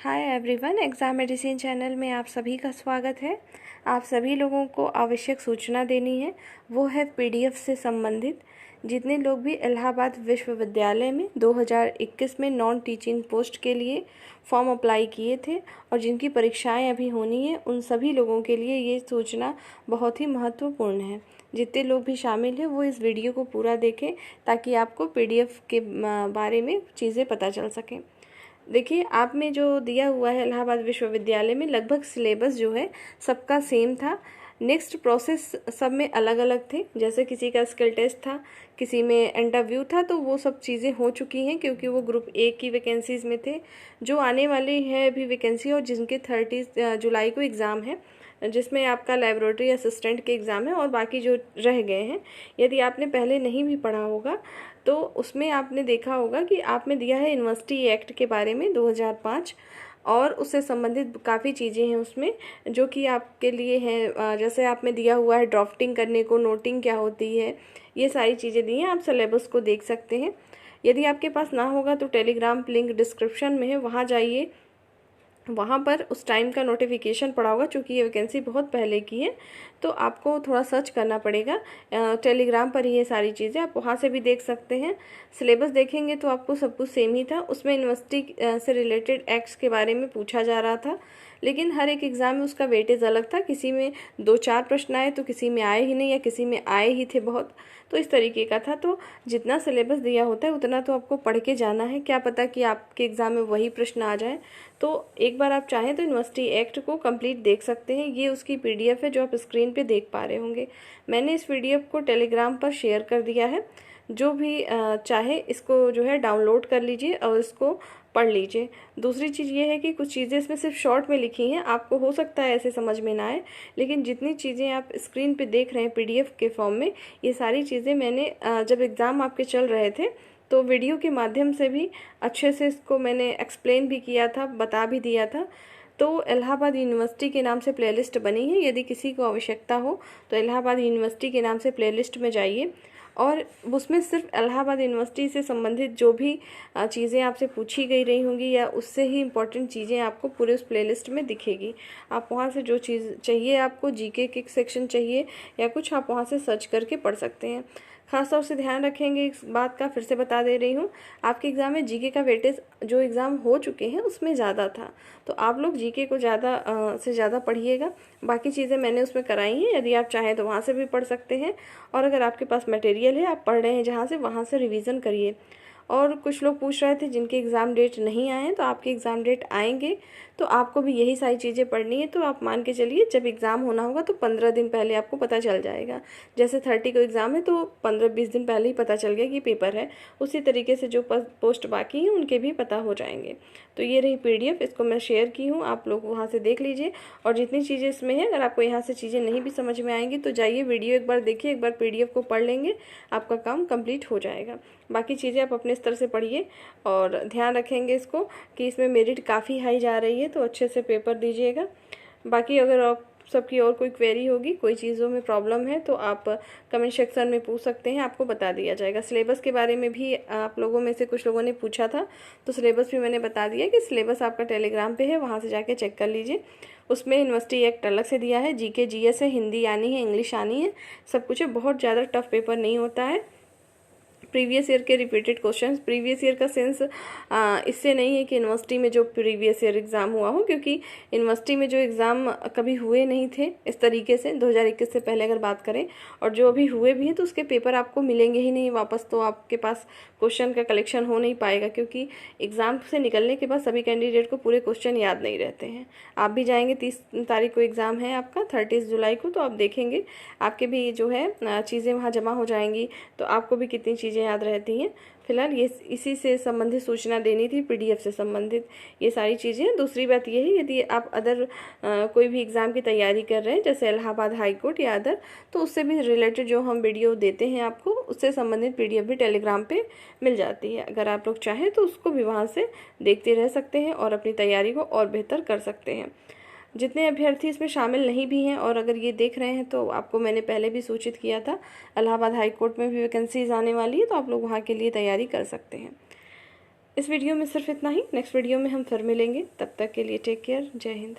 Hi everyone, exam medicine channel में आप सभी का स्वागत है। आप सभी लोगों को आवश्यक सूचना देनी है, वो है पीडीएफ से संबंधित। जितने लोग भी इलाहाबाद विश्वविद्यालय में 2021 में नॉन टीचिंग पोस्ट के लिए फॉर्म अप्लाई किए थे और जिनकी परीक्षाएं अभी होनी है, उन सभी लोगों के लिए ये सूचना बहुत ही महत्वपूर्ण है। जितने लोग भी शामिल हैं वो इस वीडियो को पूरा देखें ताकि आपको पीडीएफ के बारे में चीज़ें पता चल सकें। देखिए, आप में जो दिया हुआ है इलाहाबाद विश्वविद्यालय में लगभग सिलेबस जो है सबका सेम था। नेक्स्ट प्रोसेस सब में अलग अलग थे। जैसे किसी का स्किल टेस्ट था, किसी में इंटरव्यू था, तो वो सब चीज़ें हो चुकी हैं क्योंकि वो ग्रुप ए की वैकेंसीज़ में थे। जो आने वाली है अभी वैकेंसी और जिनके 30 जुलाई को एग्ज़ाम है, जिसमें आपका लेबोरेटरी असिस्टेंट के एग्ज़ाम है और बाकी जो रह गए हैं, यदि आपने पहले नहीं भी पढ़ा होगा तो उसमें आपने देखा होगा कि आपने दिया है यूनिवर्सिटी एक्ट के बारे में 2005 और उससे संबंधित काफ़ी चीज़ें हैं उसमें जो कि आपके लिए हैं। जैसे आप में दिया हुआ है ड्राफ्टिंग करने को, नोटिंग क्या होती है, ये सारी चीज़ें दी हैं। आप सिलेबस को देख सकते हैं। यदि आपके पास ना होगा तो टेलीग्राम लिंक डिस्क्रिप्शन में है, वहाँ जाइए। वहाँ पर उस टाइम का नोटिफिकेशन पड़ा होगा। चूँकि ये वैकेंसी बहुत पहले की है तो आपको थोड़ा सर्च करना पड़ेगा। टेलीग्राम पर ये सारी चीज़ें आप वहाँ से भी देख सकते हैं। सिलेबस देखेंगे तो आपको सब कुछ सेम ही था। उसमें यूनिवर्सिटी से रिलेटेड एक्ट्स के बारे में पूछा जा रहा था, लेकिन हर एक एग्ज़ाम में उसका वेटेज अलग था। किसी में 2-4 प्रश्न आए तो किसी में आए ही नहीं, या किसी में आए ही थे बहुत। तो इस तरीके का था। तो जितना सिलेबस दिया होता है उतना तो आपको पढ़ के जाना है। क्या पता कि आपके एग्ज़ाम में वही प्रश्न आ जाए। तो एक बार आप चाहें तो यूनिवर्सिटी एक्ट को कंप्लीट देख सकते हैं। ये उसकी पीडीएफ है जो आप स्क्रीन पे देख पा रहे होंगे। मैंने इस पीडीएफ को टेलीग्राम पर शेयर कर दिया है। जो भी चाहे इसको जो है डाउनलोड कर लीजिए और इसको पढ़ लीजिए। दूसरी चीज़ ये है कि कुछ चीज़ें इसमें सिर्फ शॉर्ट में लिखी हैं। आपको हो सकता है ऐसे समझ में ना आए, लेकिन जितनी चीज़ें आप स्क्रीन पे देख रहे हैं पीडीएफ के फॉर्म में, ये सारी चीज़ें मैंने जब एग्ज़ाम आपके चल रहे थे तो वीडियो के माध्यम से भी अच्छे से इसको मैंने एक्सप्लेन भी किया था, बता भी दिया था। तो इलाहाबाद यूनिवर्सिटी के नाम से प्लेलिस्ट बनी है। यदि किसी को आवश्यकता हो तो इलाहाबाद यूनिवर्सिटी के नाम से प्लेलिस्ट में जाइए और उसमें सिर्फ इलाहाबाद यूनिवर्सिटी से संबंधित जो भी चीज़ें आपसे पूछी गई रही होंगी या उससे ही इम्पोर्टेंट चीज़ें आपको पूरे उस प्लेलिस्ट में दिखेगी। आप वहाँ से जो चीज़ चाहिए, आपको जीके के सेक्शन चाहिए या कुछ, आप वहाँ से सर्च करके पढ़ सकते हैं। खास तौर से ध्यान रखेंगे इस बात का, फिर से बता दे रही हूँ, आपके एग्ज़ाम में जीके का वेटेज जो एग्ज़ाम हो चुके हैं उसमें ज़्यादा था। तो आप लोग जीके को ज़्यादा से ज़्यादा पढ़िएगा। बाकी चीज़ें मैंने उसमें कराई हैं। यदि आप चाहें तो वहाँ से भी पढ़ सकते हैं, और अगर आपके पास मटेरियल है, आप पढ़ रहे हैं जहाँ से, वहाँ से रिवीजन करिए। और कुछ लोग पूछ रहे थे जिनके एग्ज़ाम डेट नहीं आए हैं, तो आपके एग्ज़ाम डेट आएंगे तो आपको भी यही सारी चीज़ें पढ़नी है। तो आप मान के चलिए जब एग्ज़ाम होना होगा तो 15 दिन पहले आपको पता चल जाएगा। जैसे 30 को एग्ज़ाम है तो 15-20 दिन पहले ही पता चल गया कि पेपर है। उसी तरीके से जो पोस्ट बाकी हैं उनके भी पता हो जाएंगे। तो ये रही पीडीएफ, इसको मैं शेयर की हूँ, आप लोग वहाँ से देख लीजिए। और जितनी चीज़ें इसमें हैं, अगर आपको यहाँ से चीज़ें नहीं भी समझ में आएंगी तो जाइए वीडियो एक बार देखिए, एक बार पीडीएफ को पढ़ लेंगे, आपका काम कंप्लीट हो जाएगा। बाकी चीज़ें आप अपने स्तर से पढ़िए और ध्यान रखेंगे इसको कि इसमें मेरिट काफ़ी हाई जा रही है, तो अच्छे से पेपर दीजिएगा। बाकी अगर आप सबकी और कोई क्वेरी होगी, कोई चीज़ों में प्रॉब्लम है, तो आप कमेंट सेक्शन में पूछ सकते हैं, आपको बता दिया जाएगा। सिलेबस के बारे में भी आप लोगों में से कुछ लोगों ने पूछा था, तो सिलेबस भी मैंने बता दिया कि सिलेबस आपका टेलीग्राम पे है, वहाँ से जाके चेक कर लीजिए। उसमें यूनिवर्सिटी एक्ट अलग से दिया है, जीके जीएस है, हिंदी आनी है, इंग्लिश आनी है, सब कुछ है। बहुत ज़्यादा टफ पेपर नहीं होता है। प्रीवियस ईयर के रिपीटेड क्वेश्चंस, प्रीवियस ईयर का सेंस इससे नहीं है कि यूनिवर्सिटी में जो प्रीवियस ईयर एग्ज़ाम हुआ हो, क्योंकि यूनिवर्सिटी में जो एग्ज़ाम कभी हुए नहीं थे इस तरीके से 2021 से पहले अगर बात करें, और जो अभी हुए भी हैं तो उसके पेपर आपको मिलेंगे ही नहीं वापस। तो आपके पास क्वेश्चन का कलेक्शन हो नहीं पाएगा, क्योंकि एग्ज़ाम से निकलने के बाद सभी कैंडिडेट को पूरे क्वेश्चन याद नहीं रहते हैं। आप भी जाएंगे, 30 तारीख को एग्ज़ाम है आपका, 30 जुलाई को, तो आप देखेंगे आपके भी जो है चीज़ें वहाँ जमा हो जाएंगी, तो आपको भी कितनी चीज़ें याद रहती हैं। फिलहाल ये इसी से संबंधित सूचना देनी थी, पीडीएफ से संबंधित ये सारी चीज़ें। दूसरी बात ये है, यदि आप अदर कोई भी एग्ज़ाम की तैयारी कर रहे हैं, जैसे इलाहाबाद हाई कोर्ट या अदर, तो उससे भी रिलेटेड जो हम वीडियो देते हैं आपको, उससे संबंधित पीडीएफ भी टेलीग्राम पे मिल जाती है। अगर आप लोग चाहें तो उसको भी वहाँ से देखते रह सकते हैं और अपनी तैयारी को और बेहतर कर सकते हैं। जितने अभ्यर्थी इसमें शामिल नहीं भी हैं और अगर ये देख रहे हैं, तो आपको मैंने पहले भी सूचित किया था, इलाहाबाद हाई कोर्ट में भी वैकेंसीज आने वाली है, तो आप लोग वहाँ के लिए तैयारी कर सकते हैं। इस वीडियो में सिर्फ इतना ही। नेक्स्ट वीडियो में हम फिर मिलेंगे, तब तक के लिए टेक केयर। जय हिंद।